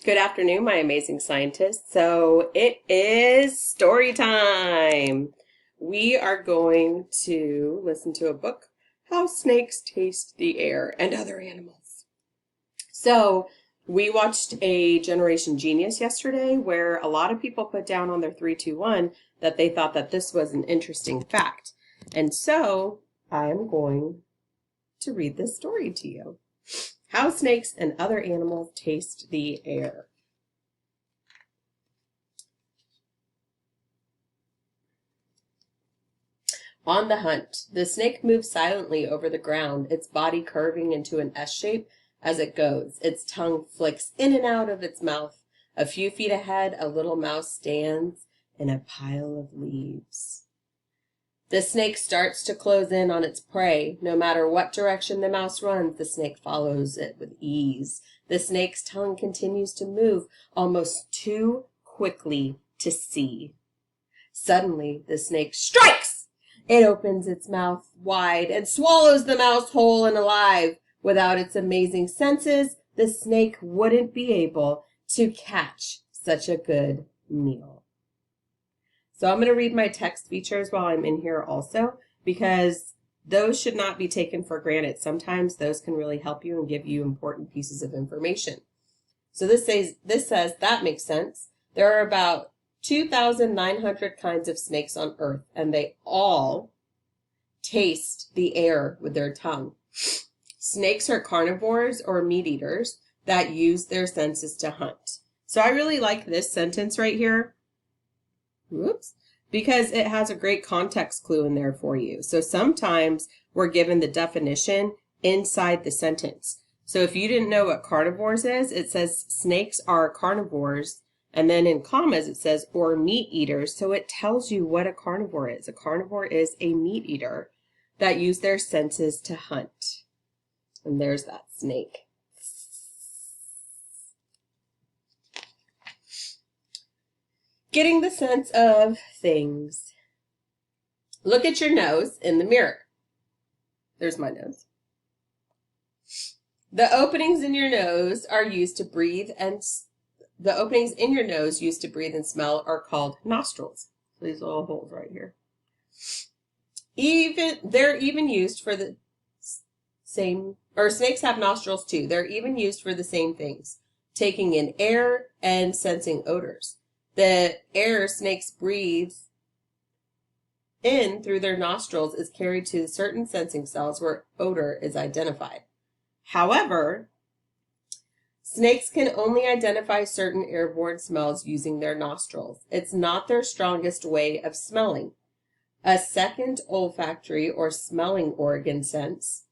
Good afternoon, my amazing scientists. So it is story time. We are going to listen to a book, How Snakes Taste the Air and Other Animals. So we watched a Generation Genius yesterday where a lot of people put down on their 3-2-1 that they thought that this was an interesting fact. And so I am going to read this story to you. How snakes and other animals taste the air. On the hunt, the snake moves silently over the ground, its body curving into an S shape as it goes. Its tongue flicks in and out of its mouth. A few feet ahead, a little mouse stands in a pile of leaves. The snake starts to close in on its prey. No matter what direction the mouse runs, the snake follows it with ease. The snake's tongue continues to move almost too quickly to see. Suddenly, the snake strikes! It opens its mouth wide and swallows the mouse whole and alive. Without its amazing senses, the snake wouldn't be able to catch such a good meal. So I'm going to read my text features while I'm in here also, because those should not be taken for granted. Sometimes those can really help you and give you important pieces of information. So this says that makes sense. There are about 2,900 kinds of snakes on Earth, and they all taste the air with their tongue. Snakes are carnivores or meat eaters that use their senses to hunt. So I really like this sentence right here. Whoops. Because it has a great context clue in there for you. So sometimes we're given the definition inside the sentence. So if you didn't know what carnivores is, it says snakes are carnivores. And then in commas, it says, or meat eaters. So it tells you what a carnivore is. A carnivore is a meat eater that use their senses to hunt. And there's that snake. Getting the sense of things. Look at your nose in the mirror. There's my nose. The openings in your nose are used to breathe and the openings in your nose used to breathe and smell are called nostrils. These little holes right here. They're even used for the same, or snakes have nostrils too. They're even used for the same things, taking in air and sensing odors. The air snakes breathe in through their nostrils is carried to certain sensing cells where odor is identified. However, snakes can only identify certain airborne smells using their nostrils. It's not their strongest way of smelling. A second olfactory or smelling organ senses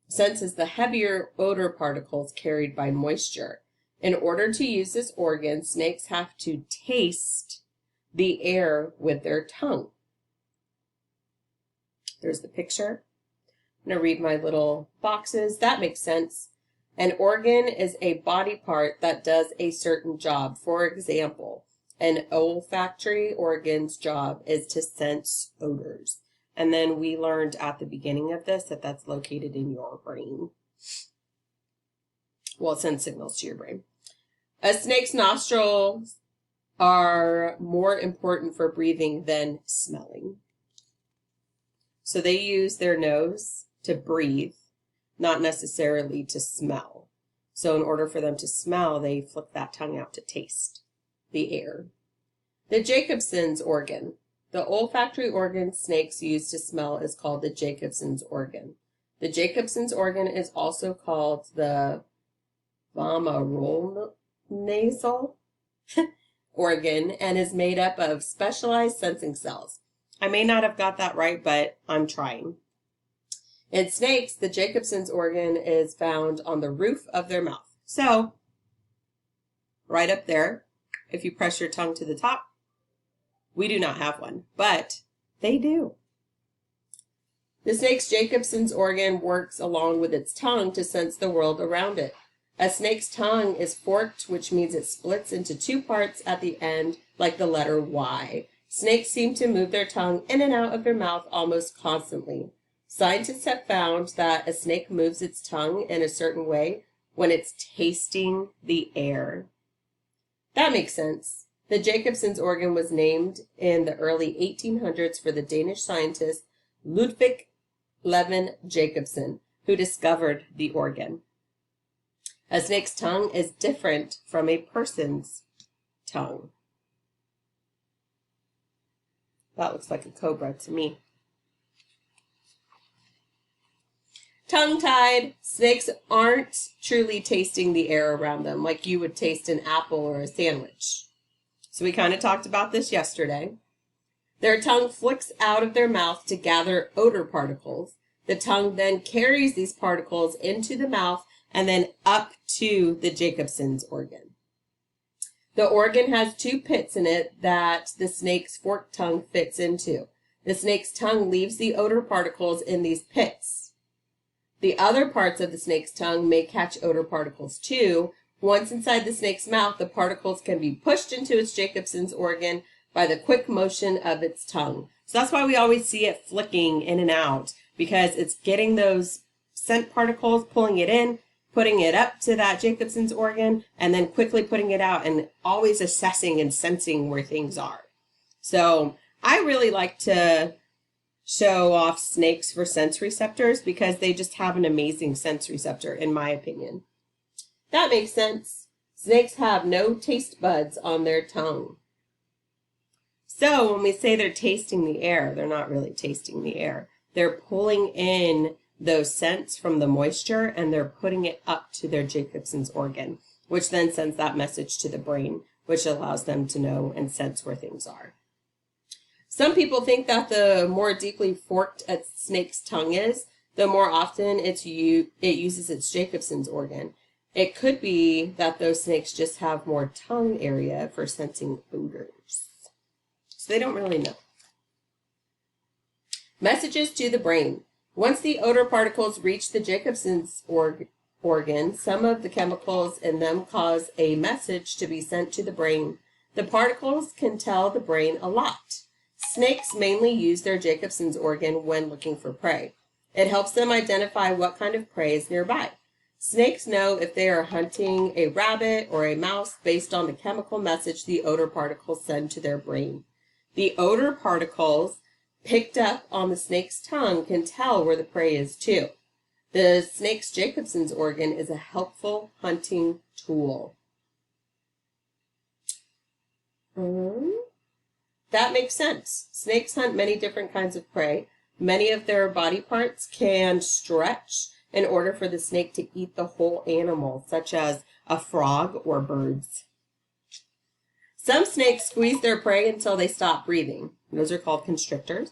the heavier odor particles carried by moisture. In order to use this organ, snakes have to taste the air with their tongue. There's the picture. I'm going to read my little boxes. That makes sense. An organ is a body part that does a certain job. For example, an olfactory organ's job is to sense odors. And then we learned at the beginning of this that that's located in your brain. Well, it sends signals to your brain. A snake's nostrils are more important for breathing than smelling. So they use their nose to breathe, not necessarily to smell. So in order for them to smell, they flick that tongue out to taste the air. The Jacobsons organ. The olfactory organ snakes use to smell is called the Jacobsons organ. The Jacobsons organ is also called the vomeronasal organ and is made up of specialized sensing cells. I may not have got that right, but I'm trying. In snakes, the Jacobsons organ is found on the roof of their mouth. So, right up there, if you press your tongue to the top, we do not have one, but they do. The snake's Jacobsons organ works along with its tongue to sense the world around it. A snake's tongue is forked, which means it splits into two parts at the end, like the letter Y. Snakes seem to move their tongue in and out of their mouth almost constantly. Scientists have found that a snake moves its tongue in a certain way when it's tasting the air. That makes sense. The Jacobsons organ was named in the early 1800s for the Danish scientist Ludwig Levin Jacobson, who discovered the organ. A snake's tongue is different from a person's tongue. That looks like a cobra to me. Tongue-tied, snakes aren't truly tasting the air around them like you would taste an apple or a sandwich. So we kind of talked about this yesterday. Their tongue flicks out of their mouth to gather odor particles. The tongue then carries these particles into the mouth and then up to the Jacobsons organ. The organ has two pits in it that the snake's forked tongue fits into. The snake's tongue leaves the odor particles in these pits. The other parts of the snake's tongue may catch odor particles too. Once inside the snake's mouth, the particles can be pushed into its Jacobsons organ by the quick motion of its tongue. So that's why we always see it flicking in and out, because it's getting those scent particles, pulling it in, putting it up to that Jacobsons organ, and then quickly putting it out, and always assessing and sensing where things are. So I really like to show off snakes for sense receptors because they just have an amazing sense receptor, in my opinion. That makes sense. Snakes have no taste buds on their tongue. So when we say they're tasting the air, they're not really tasting the air. They're pulling in those scents from the moisture and they're putting it up to their Jacobsons organ, which then sends that message to the brain, which allows them to know and sense where things are. Some people think that the more deeply forked a snake's tongue is, the more often it uses its Jacobsons organ. It could be that those snakes just have more tongue area for sensing odors. So they don't really know. Messages to the brain. Once the odor particles reach the Jacobsons organ, some of the chemicals in them cause a message to be sent to the brain. The particles can tell the brain a lot. Snakes mainly use their Jacobsons organ when looking for prey. It helps them identify what kind of prey is nearby. Snakes know if they are hunting a rabbit or a mouse based on the chemical message the odor particles send to their brain. The odor particles picked up on the snake's tongue can tell where the prey is too. The snake's Jacobsons organ is a helpful hunting tool. That makes sense. Snakes hunt many different kinds of prey. Many of their body parts can stretch in order for the snake to eat the whole animal, such as a frog or birds. Some snakes squeeze their prey until they stop breathing. Those are called constrictors.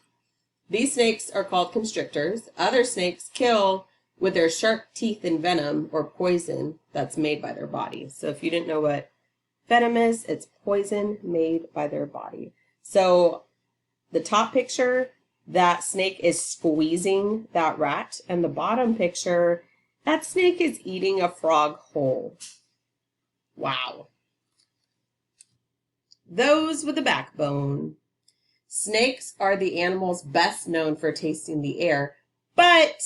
These snakes are called constrictors. Other snakes kill with their sharp teeth and venom or poison that's made by their body. So if you didn't know what venom is, it's poison made by their body. So the top picture, that snake is squeezing that rat, and the bottom picture, that snake is eating a frog whole. Wow. Those with a backbone. Snakes are the animals best known for tasting the air, but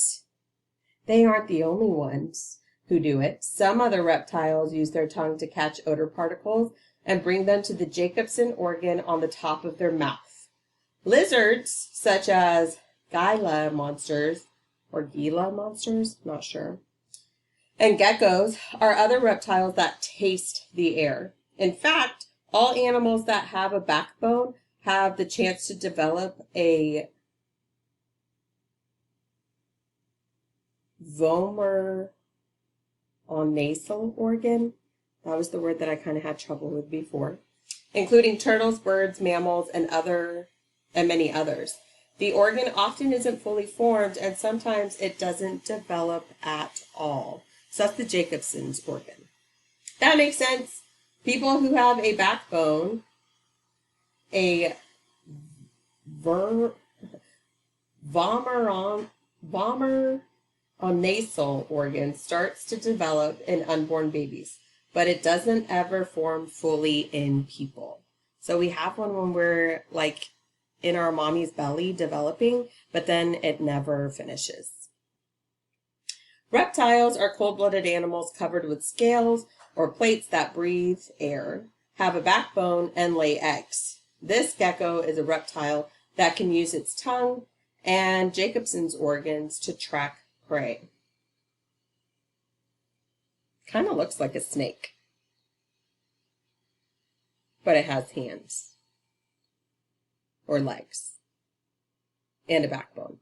they aren't the only ones who do it. Some other reptiles use their tongue to catch odor particles and bring them to the Jacobson organ on the top of their mouth. Lizards, such as Gila monsters, not sure, and geckos are other reptiles that taste the air. In fact, all animals that have a backbone have the chance to develop a vomer on nasal organ. That was the word that I kind of had trouble with before, including turtles, birds, mammals, and many others. The organ often isn't fully formed, and sometimes it doesn't develop at all. So that's the Jacobsons organ. That makes sense. People who have a backbone, a vomer on nasal organ starts to develop in unborn babies, but it doesn't ever form fully in people. So we have one when we're like in our mommy's belly developing, but then it never finishes. Reptiles are cold-blooded animals covered with scales or plates that breathe air. have a backbone, and lay eggs. This gecko is a reptile that can use its tongue and Jacobson's organs to track prey. Kind of looks like a snake, but it has hands or legs and a backbone.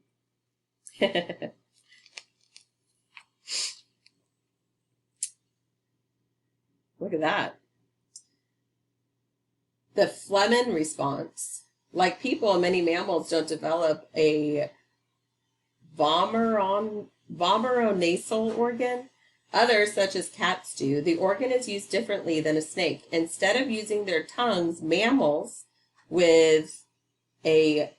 Look at that. The Fleming response. Like people, many mammals don't develop a vomeronasal organ. Others, such as cats, do. The organ is used differently than a snake. Instead of using their tongues, mammals with a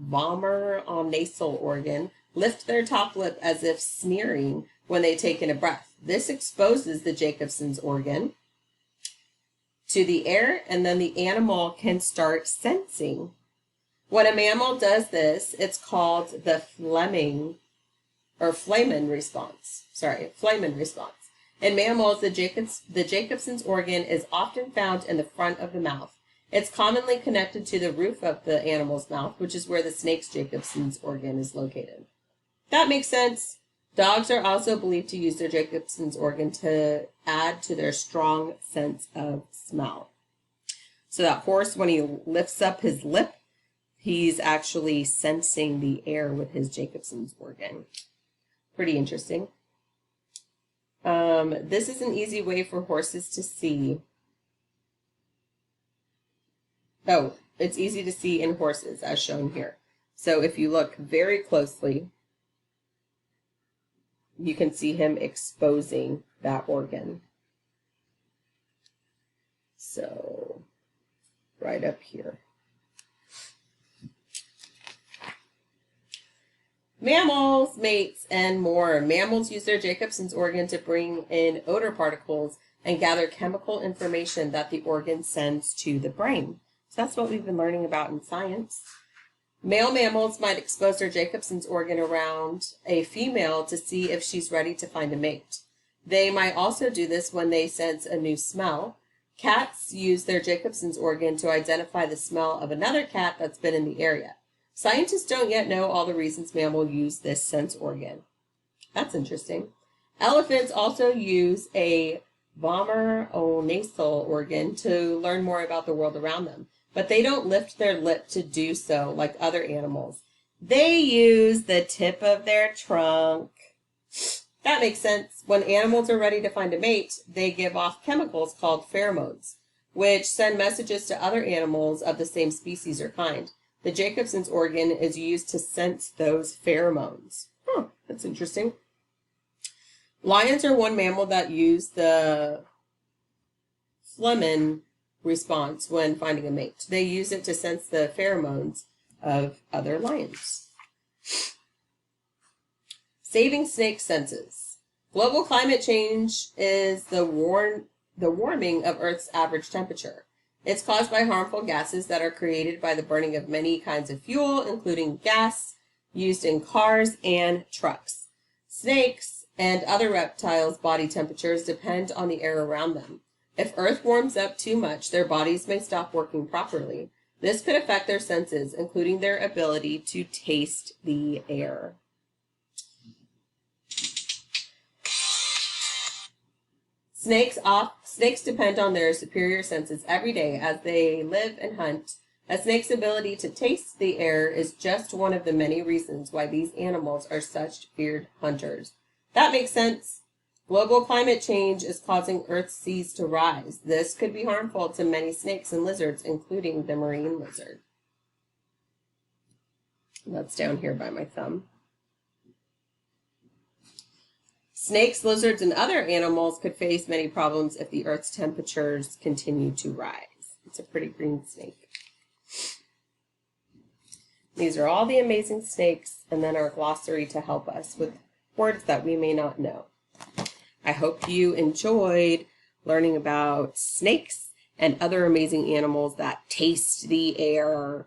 vomeronasal organ lift their top lip as if sneering when they take in a breath. This exposes the Jacobson's organ to the air, and then the animal can start sensing. When a mammal does this, it's called the Fleming response. Fleming response. In mammals, the Jacobson's organ is often found in the front of the mouth. It's commonly connected to the roof of the animal's mouth, which is where the snake's Jacobson's organ is located. That makes sense. Dogs are also believed to use their Jacobson's organ to add to their strong sense of smell. So that horse, when he lifts up his lip, he's actually sensing the air with his Jacobson's organ. Pretty interesting. This is an easy way for horses to see. Oh, it's easy to see in horses, as shown here. So if you look very closely, you can see him exposing that organ. So, right up here. Mammals, mates, and more. Mammals use their Jacobson's organ to bring in odor particles and gather chemical information that the organ sends to the brain. So that's what we've been learning about in science. Male mammals might expose their Jacobson's organ around a female to see if she's ready to find a mate. They might also do this when they sense a new smell. Cats use their Jacobson's organ to identify the smell of another cat that's been in the area. Scientists don't yet know all the reasons mammals use this sense organ. That's interesting. Elephants also use a vomeronasal organ to learn more about the world around them, but they don't lift their lip to do so like other animals. They use the tip of their trunk. That makes sense. When animals are ready to find a mate, they give off chemicals called pheromones, which send messages to other animals of the same species or kind. The Jacobson's organ is used to sense those pheromones. That's interesting. Lions are one mammal that use the Fleming response when finding a mate. They use it to sense the pheromones of other lions. Saving snake senses. Global climate change is the warming of Earth's average temperature. It's caused by harmful gases that are created by the burning of many kinds of fuel, including gas used in cars and trucks. Snakes and other reptiles' body temperatures depend on the air around them. If Earth warms up too much, their bodies may stop working properly. This could affect their senses, including their ability to taste the air. Snakes depend on their superior senses every day as they live and hunt. A snake's ability to taste the air is just one of the many reasons why these animals are such feared hunters. That makes sense. Global climate change is causing Earth's seas to rise. This could be harmful to many snakes and lizards, including the marine lizard. That's down here by my thumb. Snakes, lizards, and other animals could face many problems if the Earth's temperatures continue to rise. It's a pretty green snake. These are all the amazing snakes, and then our glossary to help us with words that we may not know. I hope you enjoyed learning about snakes and other amazing animals that taste the air.